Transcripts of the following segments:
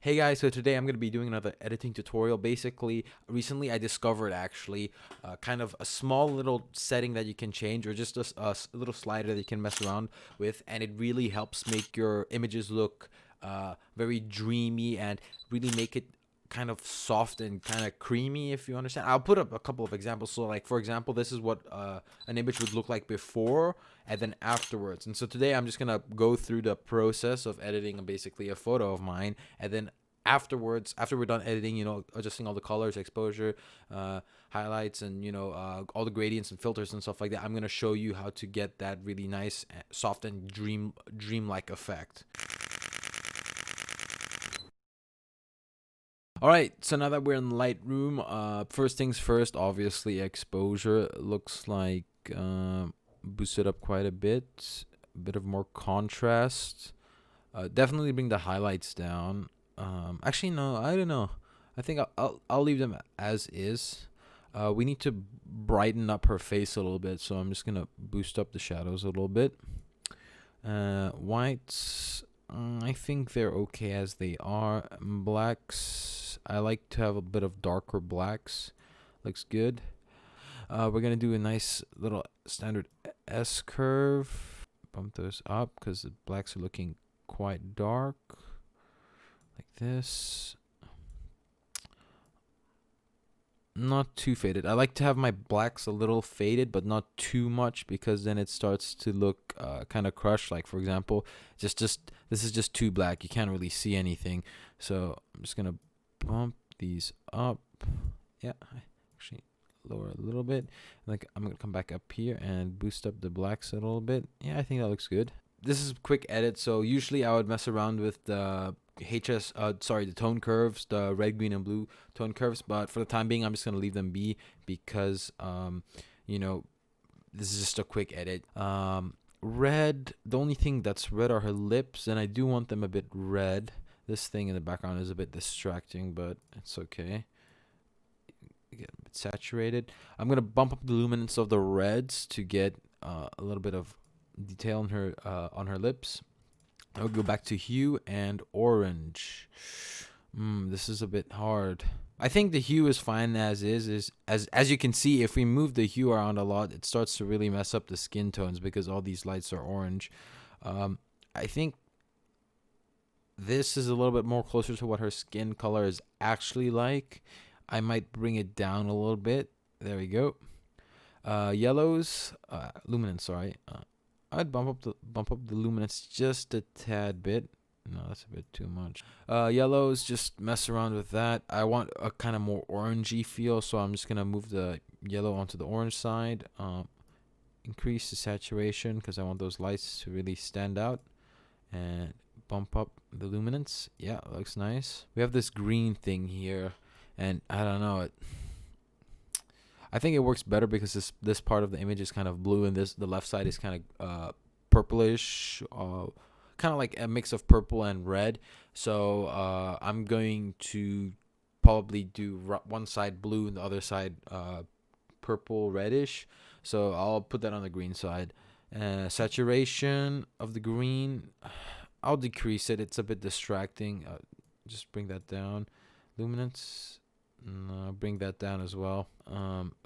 Hey guys, so today I'm going to be doing another editing tutorial. Basically, recently I discovered kind of a small little setting that you can change, or just a little slider that you can mess around with, and it really helps make your images look very dreamy and really make it kind of soft and kind of creamy, if you understand. I'll put up a couple of examples. So like, for example, this is what an image would look like before and then afterwards. And so today I'm just gonna go through the process of editing basically a photo of mine, and then afterwards, after we're done editing, adjusting all the colors, exposure, highlights, and all the gradients and filters and stuff like that, I'm gonna show you how to get that really nice soft and dreamlike effect. Alright, so now that we're in Lightroom, first things first, obviously exposure looks like boosted up quite a bit of more contrast. Definitely bring the highlights down. Actually, no, I don't know. I think I'll leave them as is. We need to brighten up her face a little bit, so I'm just gonna boost up the shadows a little bit. Whites, I think they're okay as they are. Blacks, I like to have a bit of darker blacks. Looks good. We're gonna do a nice little standard S curve. Bump those up because the blacks are looking quite dark. Like this. Not too faded. I like to have my blacks a little faded, but not too much, because then it starts to look kind of crushed. Like, for example, this is just too black. You can't really see anything. So I'm just gonna bump these up. Yeah, actually lower a little bit. Like, I'm gonna come back up here and boost up the blacks a little bit. Yeah, I think that looks good. This is a quick edit, so usually I would mess around with the the tone curves, the red, green, and blue tone curves, but for the time being, I'm just gonna leave them be, because this is just a quick edit. Red, the only thing that's red are her lips, and I do want them a bit red. This thing in the background is a bit distracting, but it's okay. Get a bit saturated. I'm gonna bump up the luminance of the reds to get a little bit of detail on her lips. I'll go back to hue and orange. This is a bit hard. I think the hue is fine as is. As you can see, if we move the hue around a lot, it starts to really mess up the skin tones because all these lights are orange. I think this is a little bit more closer to what her skin color is actually like. I might bring it down a little bit. There we go. Yellows, luminance, sorry. I'd bump up the luminance just a tad bit. No, that's a bit too much. Yellows, just mess around with that. I want a kind of more orangey feel, so I'm just gonna move the yellow onto the orange side. Increase the saturation because I want those lights to really stand out, and bump up the luminance. Yeah, looks nice. We have this green thing here, and I don't know, I think it works better because this part of the image is kind of blue, and the left side is kind of purplish, kind of like a mix of purple and red. So I'm going to probably do one side blue and the other side purple reddish. So I'll put that on the green side. Saturation of the green, I'll decrease it. It's a bit distracting. Just bring that down. Luminance, bring that down as well.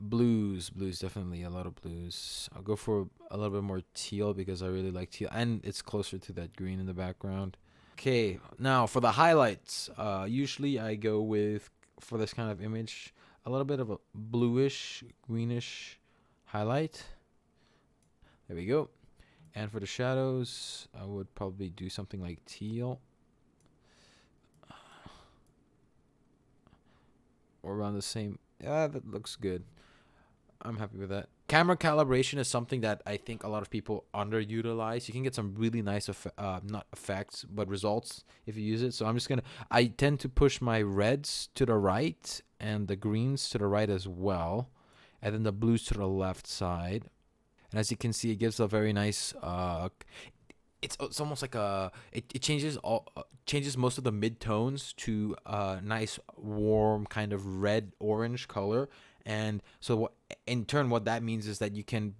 Blues, definitely a lot of blues. I'll go for a little bit more teal because I really like teal, and it's closer to that green in the background. Okay, now for the highlights, usually I go with, for this kind of image, a little bit of a bluish, greenish highlight. There we go. And for the shadows, I would probably do something like teal, or around the same. Yeah, that looks good. I'm happy with that. Camera calibration is something that I think a lot of people underutilize. You can get some really nice not effects, but results if you use it. So I tend to push my reds to the right and the greens to the right as well, and then the blues to the left side. And as you can see, it gives a very nice it's almost like it changes most of the mid tones to a nice warm kind of red orange color, And so in turn, what that means is that you can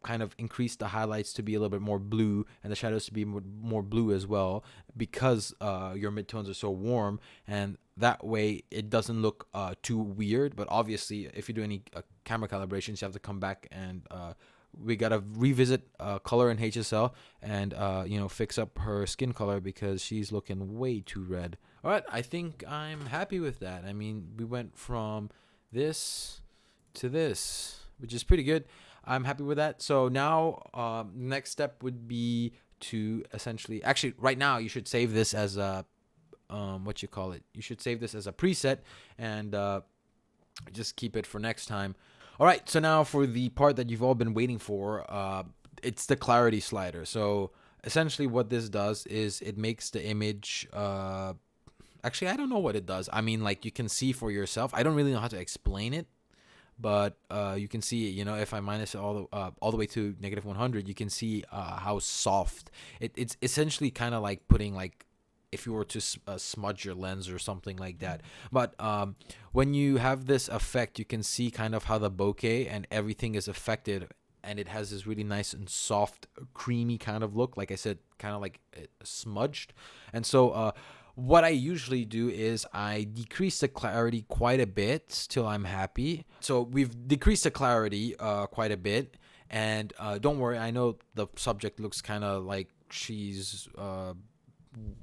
kind of increase the highlights to be a little bit more blue and the shadows to be more blue as well, because your midtones are so warm, and that way it doesn't look too weird. But obviously, if you do any camera calibrations, you have to come back and we gotta revisit color in HSL and fix up her skin color because she's looking way too red. All right, I think I'm happy with that. I mean, we went from this to this, which is pretty good. I'm happy with that. So now next step would be to essentially, actually right now you should save this as a you should save this as a preset and just keep it for next time. All right, so now for the part that you've all been waiting for, it's the clarity slider. So essentially what this does is it makes the image, actually I don't know what it does. I mean, like, you can see for yourself. I don't really know how to explain it, but you can see, if I minus it all the way to -100, you can see how soft it's essentially kind of like putting, like, if you were to smudge your lens or something like that. But when you have this effect, you can see kind of how the bokeh and everything is affected, and it has this really nice and soft, creamy kind of look. Like I said, kind of like smudged. And so what I usually do is I decrease the clarity quite a bit till I'm happy. So we've decreased the clarity quite a bit. And don't worry, I know the subject looks kind of like she's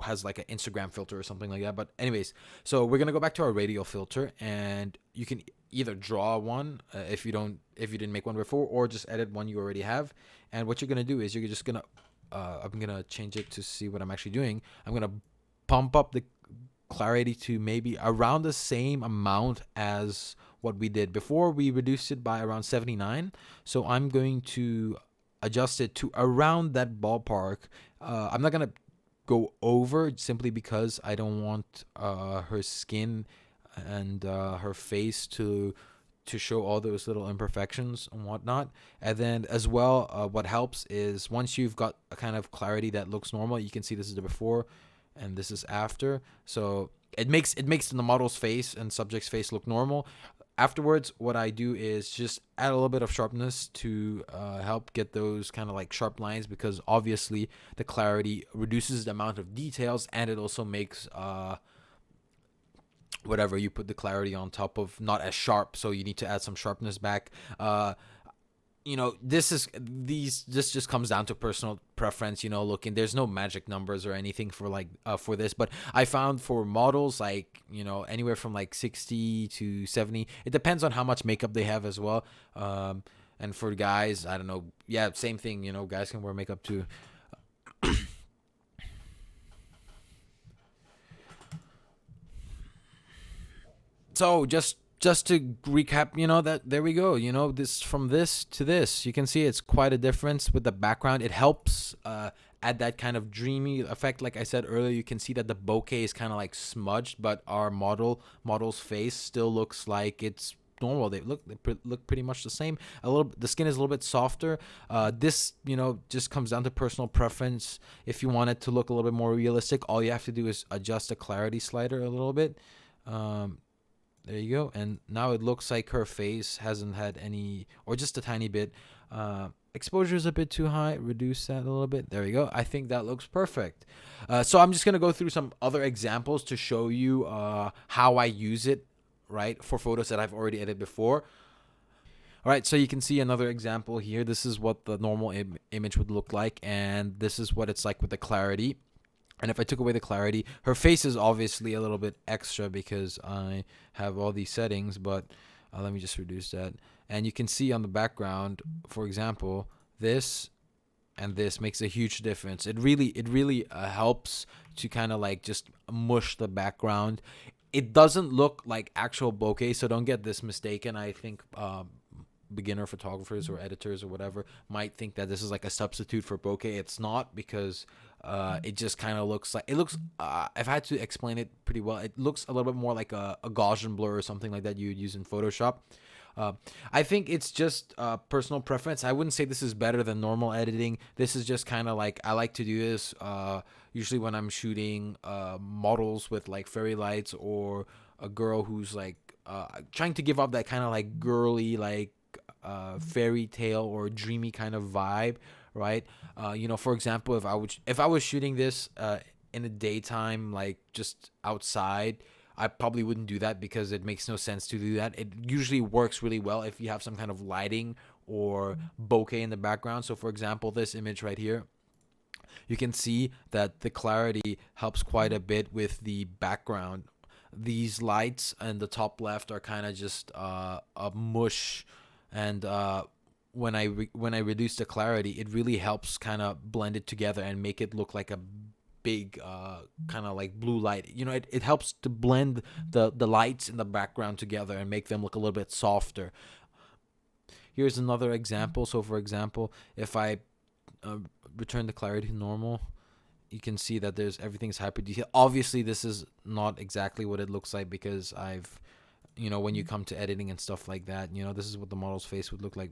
has like an Instagram filter or something like that. But anyways, so we're gonna go back to our radial filter, and you can either draw one if you didn't make one before, or just edit one you already have. And what you're gonna do is you're just gonna I'm gonna change it to see what I'm actually doing. I'm gonna pump up the clarity to maybe around the same amount as what we did before. We reduced it by around 79, so I'm going to adjust it to around that ballpark. I'm not gonna go over, simply because I don't want her skin and her face to show all those little imperfections and whatnot. And then as well, what helps is once you've got a kind of clarity that looks normal, you can see this is the before and this is after. So it makes the model's face and subject's face look normal. Afterwards, what I do is just add a little bit of sharpness to help get those kind of like sharp lines, because obviously the clarity reduces the amount of details, and it also makes whatever you put the clarity on top of not as sharp. So you need to add some sharpness back. This just comes down to personal preference. Looking, there's no magic numbers or anything for this, but I found for models like anywhere from like 60 to 70, it depends on how much makeup they have as well. And for guys, I don't know, yeah, same thing. Guys can wear makeup too. So just to recap, that there we go. This from this to this, you can see it's quite a difference with the background. It helps add that kind of dreamy effect. Like I said earlier, you can see that the bokeh is kind of like smudged, but our model's face still looks like it's normal. They look pretty much the same. The skin is a little bit softer. This just comes down to personal preference. If you want it to look a little bit more realistic, all you have to do is adjust the clarity slider a little bit. There you go. And now it looks like her face hasn't had any, or just a tiny bit. Exposure is a bit too high. Reduce that a little bit. There we go. I think that looks perfect. So I'm just going to go through some other examples to show you how I use it, right, for photos that I've already edited before. All right, so you can see another example here. This is what the normal image would look like, and this is what it's like with the clarity. And if I took away the clarity, her face is obviously a little bit extra because I have all these settings, but let me just reduce that. And you can see on the background, for example, this and this makes a huge difference. It really helps to kind of like just mush the background. It doesn't look like actual bokeh, so don't get this mistaken. I think beginner photographers or editors or whatever might think that this is like a substitute for bokeh. It's not, because it just kind of looks like, if I had to explain it pretty well, it looks a little bit more like a Gaussian blur or something like that you would use in Photoshop. I think it's just personal preference. I wouldn't say this is better than normal editing. This is just kind of like, I like to do this usually when I'm shooting models with like fairy lights or a girl who's like trying to give off that kind of like girly, like fairy tale or dreamy kind of vibe, right? You know, for example, if I was shooting this in the daytime, like just outside, I probably wouldn't do that because it makes no sense to do that. It usually works really well if you have some kind of lighting or bokeh in the background. So for example, this image right here, you can see that the clarity helps quite a bit with the background. These lights in the top left are kind of just a mush, and when I reduce the clarity, it really helps kind of blend it together and make it look like a big kind of like blue light. You know, it helps to blend the lights in the background together and make them look a little bit softer. Here's another example. So for example, if I return the clarity to normal, you can see that everything's hyper detailed. Obviously this is not exactly what it looks like because you know, when you come to editing and stuff like that, you know, this is what the model's face would look like.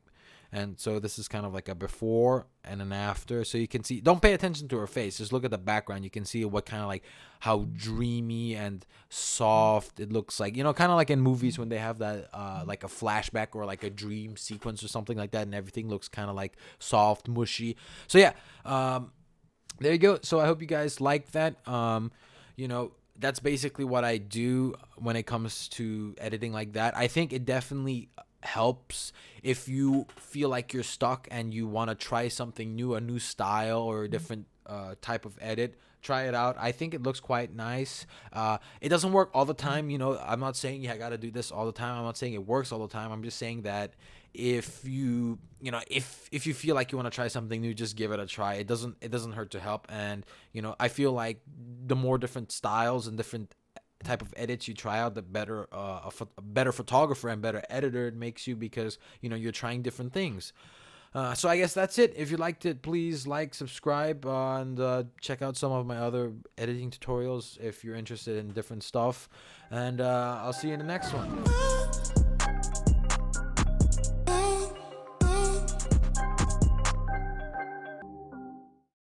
And so this is kind of like a before and an after. So you can see, don't pay attention to her face, just look at the background. You can see what kind of like how dreamy and soft it looks like, you know, kind of like in movies when they have that like a flashback or like a dream sequence or something like that, and everything looks kind of like soft, mushy. So yeah, there you go. So I hope you guys like that. You know, that's basically what I do when it comes to editing like that. I think it definitely helps if you feel like you're stuck and you want to try something new, a new style or a different type of edit. Try it out. I think it looks quite nice. It doesn't work all the time, you know. I'm not saying I gotta do this all the time. I'm not saying it works all the time. I'm just saying that if you know, if you feel like you want to try something new, just give it a try. It doesn't hurt to help. And you know, I feel like the more different styles and different type of edits you try out, the better a better photographer and better editor it makes you, because you know, you're trying different things. So I guess that's it. If you liked it, please like, subscribe, and check out some of my other editing tutorials if you're interested in different stuff. And I'll see you in the next one.